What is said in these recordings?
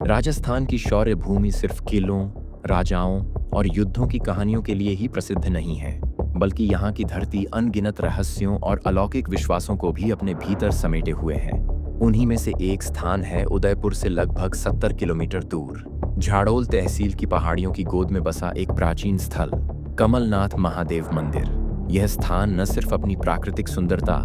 राजस्थान की शौर्य भूमि सिर्फ किलों, राजाओं और युद्धों की कहानियों के लिए ही प्रसिद्ध नहीं है, बल्कि यहाँ की धरती अनगिनत रहस्यों और अलौकिक विश्वासों को भी अपने भीतर समेटे हुए है। उन्हीं में से एक स्थान है उदयपुर से लगभग 70 किलोमीटर दूर झाड़ोल तहसील की पहाड़ियों की गोद में बसा एक प्राचीन स्थल, कमलनाथ महादेव मंदिर। यह स्थान न सिर्फ अपनी प्राकृतिक सुंदरता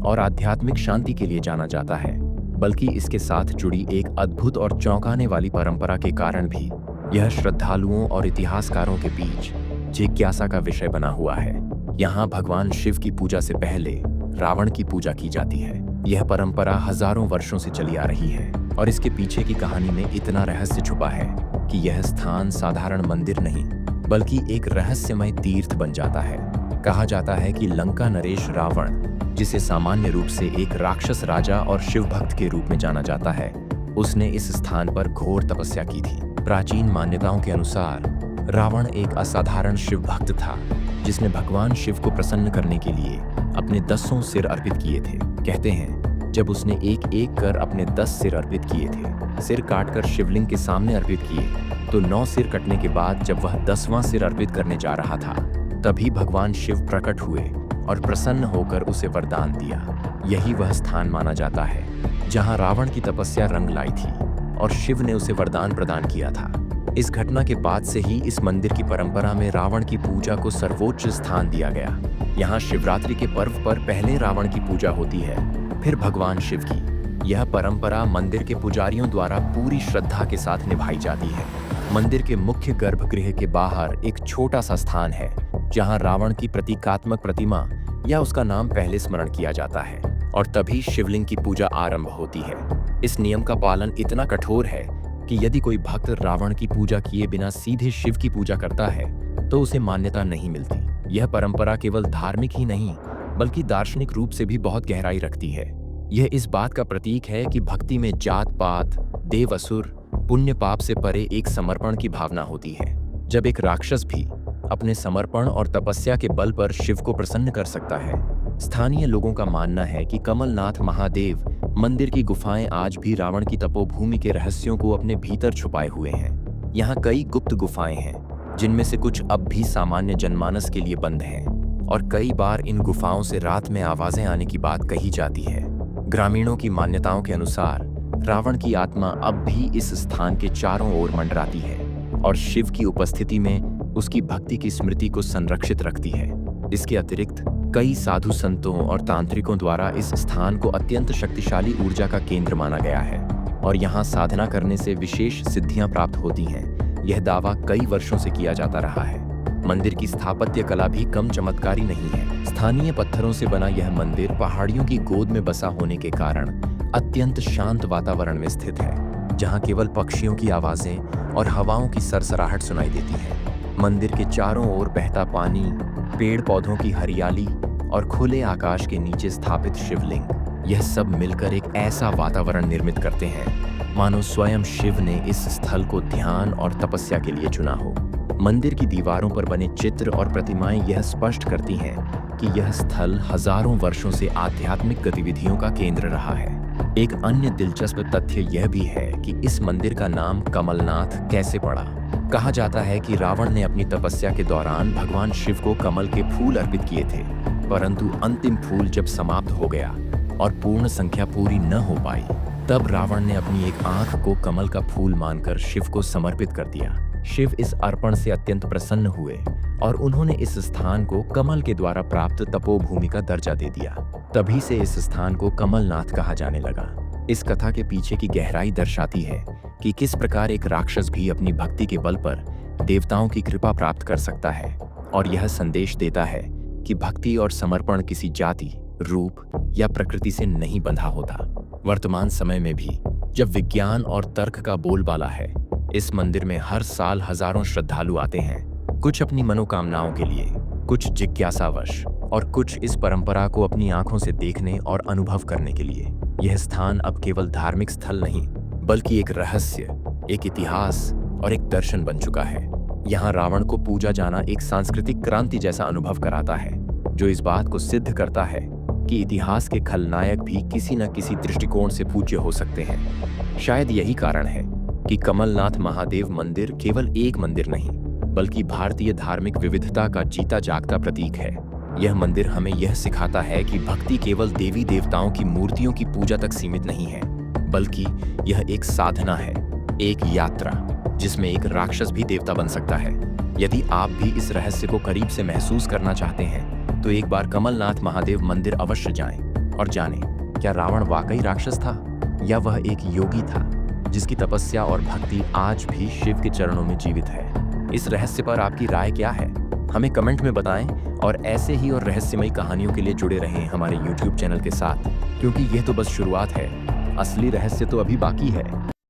और आध्यात्मिक शांति के लिए जाना जाता है, बल्कि इसके साथ जुड़ी एक अद्भुत और चौंकाने वाली परंपरा के कारण भी यह श्रद्धालुओं और इतिहासकारों के बीच जिज्ञासा का विषय बना हुआ है। यहाँ भगवान शिव की पूजा से पहले रावण की पूजा की जाती है। यह परंपरा हजारों वर्षों से चली आ रही है और इसके पीछे की कहानी में इतना रहस्य छुपा है कि यह स्थान साधारण मंदिर नहीं, बल्कि एक रहस्यमय तीर्थ बन जाता है। कहा जाता है कि लंका नरेश रावण, जिसे सामान्य रूप से एक राक्षस राजा और शिव भक्त के रूप में जाना जाता है, उसने इस स्थान पर घोर तपस्या की थी। प्राचीन मान्यताओं के अनुसार रावण एक असाधारण शिव भक्त था, जिसने भगवान शिव को प्रसन्न करने के लिए अपने 10 सिर अर्पित किए थे। कहते हैं जब उसने एक एक कर अपने 10 सिर अर्पित किए थे, सिर काटकर शिवलिंग के सामने अर्पित किए, तो 9 सिर कटने के बाद जब वह 10वां सिर अर्पित करने जा रहा था, तभी भगवान शिव प्रकट हुए और प्रसन्न होकर उसे वरदान दिया। यही वह स्थान माना जाता है जहां रावण की तपस्या रंग लाई थी और शिव ने उसे वरदान प्रदान किया था। इस घटना के बाद से ही इस मंदिर की परंपरा में रावण की पूजा को सर्वोच्च स्थान दिया गया। यहाँ शिवरात्रि के पर्व पर पहले रावण की पूजा होती है, फिर भगवान शिव की। यह परंपरा मंदिर के पुजारियों द्वारा पूरी श्रद्धा के साथ निभाई जाती है। मंदिर के मुख्य गर्भगृह के बाहर एक छोटा सा स्थान है जहां रावण की प्रतीकात्मक प्रतिमा या उसका नाम पहले स्मरण किया जाता है और तभी शिवलिंग की पूजा आरंभ होती है। इस नियम का पालन इतना कठोर है कि यदि कोई भक्त रावण की पूजा किए बिना सीधे शिव की पूजा करता है तो उसे मान्यता नहीं मिलती। यह परंपरा केवल धार्मिक ही नहीं, बल्कि दार्शनिक रूप से भी बहुत गहराई रखती है। यह इस बात का प्रतीक है कि भक्ति में जात पात, देव असुर, पुण्य पाप से परे एक समर्पण की भावना होती है। जब एक राक्षस भी अपने समर्पण और तपस्या के बल पर शिव को प्रसन्न कर सकता है। स्थानीय लोगों का मानना है कि कमलनाथ महादेव मंदिर की गुफाएं आज भी रावण की तपोभूमि के रहस्यों को अपने भीतर छुपाए हुए हैं। यहाँ कई गुप्त गुफाएं हैं, जिनमें से कुछ अब भी सामान्य जनमानस के लिए बंद हैं और कई बार इन गुफाओं से रात में आवाजें आने की बात कही जाती है। ग्रामीणों की मान्यताओं के अनुसार रावण की आत्मा अब भी इस स्थान के चारों ओर मंडराती है और शिव की उपस्थिति में उसकी भक्ति की स्मृति को संरक्षित रखती है। इसके अतिरिक्त कई साधु संतों और तांत्रिकों द्वारा इस स्थान को अत्यंत शक्तिशाली ऊर्जा का केंद्र माना गया है और यहाँ साधना करने से विशेष सिद्धियां प्राप्त होती हैं। यह दावा कई वर्षों से किया जाता रहा है। मंदिर की स्थापत्य कला भी कम चमत्कारी नहीं है। स्थानीय पत्थरों से बना यह मंदिर पहाड़ियों की गोद में बसा होने के कारण अत्यंत शांत वातावरण में स्थित है, जहाँ केवल पक्षियों की आवाजें और हवाओं की सरसराहट सुनाई देती है। मंदिर के चारों ओर बहता पानी, पेड़ पौधों की हरियाली और खुले आकाश के नीचे स्थापित शिवलिंग, यह सब मिलकर एक ऐसा वातावरण निर्मित करते हैं मानो स्वयं शिव ने इस स्थल को ध्यान और तपस्या के लिए चुना हो। मंदिर की दीवारों पर बने चित्र और प्रतिमाएं यह स्पष्ट करती हैं कि यह स्थल हजारों वर्षों से आध्यात्मिक गतिविधियों का केंद्र रहा है। एक अन्य दिलचस्प तथ्य यह भी है कि इस मंदिर का नाम कमलनाथ कैसे पड़ा। कहा जाता है कि रावण ने अपनी तपस्या के दौरान भगवान शिव को कमल के फूल अर्पित किए थे, परंतु अंतिम फूल जब समाप्त हो गया और पूर्ण संख्या पूरी न हो पाई, तब रावण ने अपनी एक आंख को कमल का फूल मानकर शिव को समर्पित कर दिया। शिव इस अर्पण से अत्यंत प्रसन्न हुए और उन्होंने इस स्थान को कमल के द्वारा प्राप्त तपोभूमि का दर्जा दे दिया। तभी से इस स्थान को कमलनाथ कहा जाने लगा। इस कथा के पीछे की गहराई दर्शाती है कि किस प्रकार एक राक्षस भी अपनी भक्ति के बल पर देवताओं की कृपा प्राप्त कर सकता है, और यह संदेश देता है कि भक्ति और समर्पण किसी जाति, रूप या प्रकृति से नहीं बंधा होता। वर्तमान समय में भी जब विज्ञान और तर्क का बोलबाला है, इस मंदिर में हर साल हजारों श्रद्धालु आते हैं, कुछ अपनी मनोकामनाओं के लिए, कुछ जिज्ञासावश और कुछ इस परंपरा को अपनी आंखों से देखने और अनुभव करने के लिए। यह स्थान अब केवल धार्मिक स्थल नहीं, बल्कि एक रहस्य, एक इतिहास और एक दर्शन बन चुका है। यहाँ रावण को पूजा जाना एक सांस्कृतिक क्रांति जैसा अनुभव कराता है, जो इस बात को सिद्ध करता है कि इतिहास के खलनायक भी किसी न किसी दृष्टिकोण से पूज्य हो सकते हैं। शायद यही कारण है कि कमलनाथ महादेव मंदिर केवल एक मंदिर नहीं, बल्कि भारतीय धार्मिक विविधता का जीता जागता प्रतीक है। यह मंदिर हमें यह सिखाता है कि भक्ति केवल देवी देवताओं की मूर्तियों की पूजा तक सीमित नहीं है, बल्कि यह एक साधना है, एक यात्रा जिसमें एक राक्षस भी देवता बन सकता है। यदि आप भी इस रहस्य को करीब से महसूस करना चाहते हैं तो एक बार कमलनाथ महादेव मंदिर अवश्य जाएं और जानें, क्या रावण वाकई राक्षस था या वह एक योगी था जिसकी तपस्या और भक्ति आज भी शिव के चरणों में जीवित है। इस रहस्य पर आपकी राय क्या है, हमें कमेंट में बताएं और ऐसे ही और रहस्यमयी कहानियों के लिए जुड़े रहें हमारे YouTube चैनल के साथ, क्योंकि यह तो बस शुरुआत है, असली रहस्य तो अभी बाकी है।